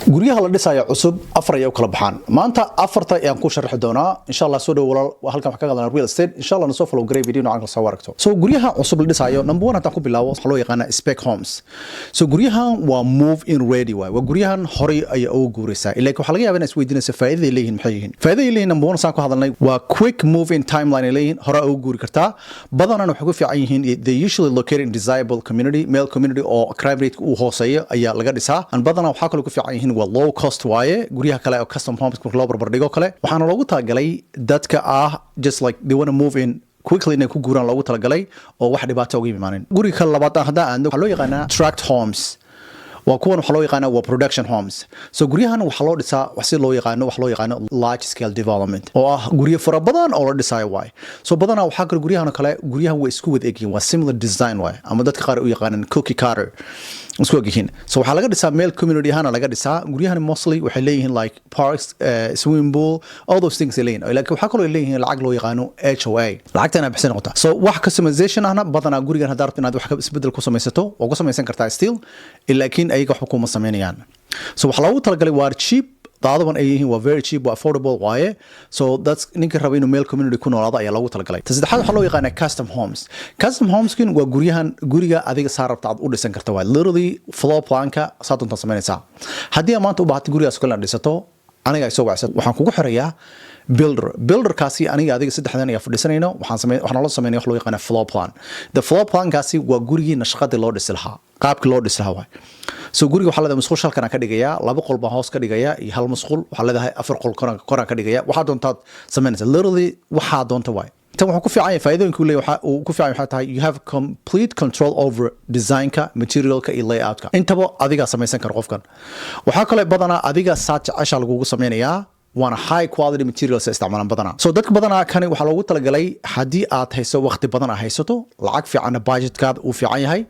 guryaha la dhisayo cusub afar ay u kala baxaan maanta afarta ayaan ku sharxi doonaa insha Allah soo dhawaal halkan wax ka qaadan real estate insha Allah soo follow grey video noocan soo waragto so guryaha cusub la dhisayo number 1 hataan ku bilaabo waxa loo yaqaan spec homes so guryahan waa move in ready waa guryahan hore ay ugu guuraysaa ilaa waxa laga yaabaa in isweydiinaysa faa'iido ay leeyihiin maxay yihiin faa'iido ay leeyihiin number 1 saan ku hadalnay waa quick move in timeline ay leeyihiin hore ugu guuri kartaa badanana waxa ku fiican yihiin they usually located in desirable community male community oo crime rate uu hooseeyo ayaa laga dhisaa and badana waxa kale ku fiican yihiin waa low cost waaye guryaha kale oo custom homes marka loo barbar dhigo kale waxaana loogu talagalay dadka just like they want to move in quickly inay ku guuraan loogu talagalay oo wax dhibaato uga imaanin guriga kale labaad haddaan aadno waxaa loo yaqaanaa tract homes waa kuwan waxa loo yaqaanaa waa production homes so guryahan waxa loo dhisaa wax si loo yaqaano large scale development oo ah guryo fara badan oo la dhisayo waay so badanaa waxaa kale guryahan way isku wada egyihiin waa similar design waay ama dadka qaar u yaqaanaan cookie cutter isku egyihiin so waxaa laga dhisaa male community ahaan laga dhisaa guryahan mostly waxay leeyihiin like parks swimming pool all those things ay leeyihiin laakiin waxaa kaloo leeyihiin lacag loo yaqaano HOA lacagtana bixin noqota so wax customization ahna badanaa gurigan hadda rabto inaad wax ka isbedel ku samaysato waa ku samaysan kartaa still laakiin ayaga waxba kuma sameynayaan so waxa loogu talagalay waa cheap daadaban ay yihiin waa very cheap waa affordable waaye so that's ninka raba inuu male community ku noolaado ayaa loogu talagalay ta saddexaad waxaa loo yaqaanaa custom homeskin waa guriga adiga saa rabta aad u dhisan karta waa literally floor planka saa doontaa samaynaysaa haddii aad maanta u baahatay gurigaas kale inaad dhisato aniga isoo wacsan waxaan kugu xirayaa builderkaasi aniga adiga saddexdan ayaa fadhiisanayno waxaan loo sameynaya wax loo yaqaana floor plan the floor plankaasi waa gurigii nashqadii loo dhisi lahaa qaabkii loo dhisi lahaa waay so guriga waxaa leedahay musqul halkan ka dhigayaa 2 qol baan hoos ka dhigayaa iyo hal musqul waxaa leedahay 4 qol koraan ka dhigayaa waxaa doontaad samaynaysaa literally waxaa doonta waay tan wuxuu ku fiican yahay faa'iidooyinka uu leeyahay uu ku fiican yahay tahay you have complete control over designka materialka iyo layoutka intaba adiga samaysan karo qofkan waxaa kale badanaa adiga saad jecesha lagugu sameynayaa waana high quality materials isticmaalan badanaa so dadka badanaa kani waxaa loogu talagalay haddii aad hayso waqti badan aad haysato lacag fiicanna budgetkaada uu fiican yahay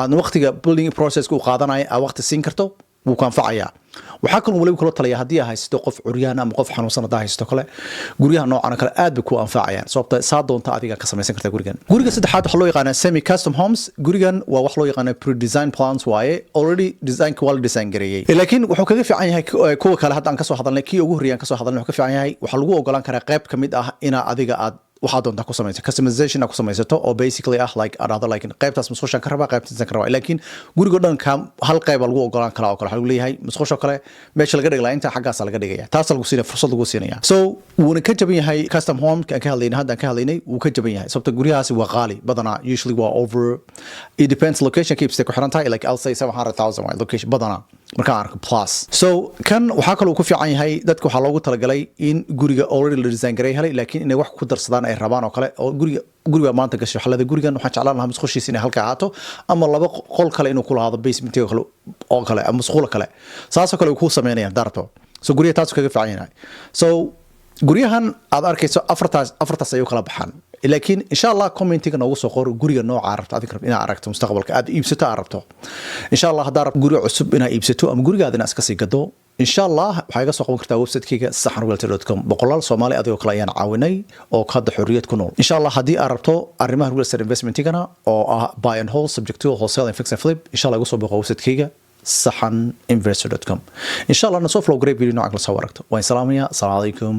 aad waqtiga building process ku qaadanaya aad waqti siin karto wuu ku anfacayaa waxaa kaloo waliba kula talaya haddii aad haysato qof curyaan ama qof xanuunsan haddaa haysato kale guryaha noocan kale aad bay ku anfacayaan sababta saa doonta adiga ka samaysan kartaa guriga saddexaad waxaa loo yaqaanaa semi custom homes gurigan waa wax loo yaqaana pre-design plans waaye already designka waa la design gareeyey laakiin wuxuu kaga fiican yahay kuwa kale hadda aan kasoo hadalnay kii ugu horreeyaan kasoo hadalnay wuxuu ka fiican yahay waxaa lagu ogolaan karaa qayb ka mid ah inaa adiga aad waxaa doontaa ku samaysa customization ku samaysato oo basically ah like another like qaybtaas musqushan ka rabaa qaybtaas ka rabaa laakiin guriga dhan ka hal qayb lagu ogolaan kara oo kale waxa lagu leeyahay musqusha kale meesha laga dhigay inta xaggaas laga dhigaya taas lagu siinay fursad lagu siinaya so wuuna ka jaban yahay custom home kan ka hadlaynay hadda ka hadlaynay wuu ka jaban yahay sababta guryahaasi waa qaali badanaa usually waa over it depends location keeps ku xiran tahay like I'll say 700,000 waa location badanaa marka arko plus so kan waxa kale uu ku fiican yahay dadka waxa loogu talagalay in guriga already la design gareeyay laakiin inay wax ku darsadaan ay rabaan oo kale oo guriga maanta gasho xalada gurigan waxaan jeclaan lahaa musqushiisa inay halka ahaato ama 2 qol kale inuu ku lahaado basement oo kale ama musqul kale saasoo kale uu ku sameeyay darto so guriga taas kaga fiican yahay so guryahan aad arkayso afartaas ay kala baxaan laakiin insha Allah commentiga noogu soo qor guriga nooca rabto adiga inaad aragto mustaqbalka aad iibsato aad rabto insha Allah hadaa rabto guri cusub inaad iibsato ama gurigaadina iska sii gado insha Allah waxay iga soo qaban kartaa website-kayga saxanrealty.com boqolaal Soomaali adigoo kale ayaan caawinay oo ka hadda xorriyad ku nool insha Allah haddii aad rabto arrimaha real estate investment-igana oo ah buy and hold subject to wholesale and fix and flip insha Allah igu soo boqo website-kayga saxaninvestor.com insha Allah na soo flow great video noocan la soo waragto waan salaamaya assalamu alaykum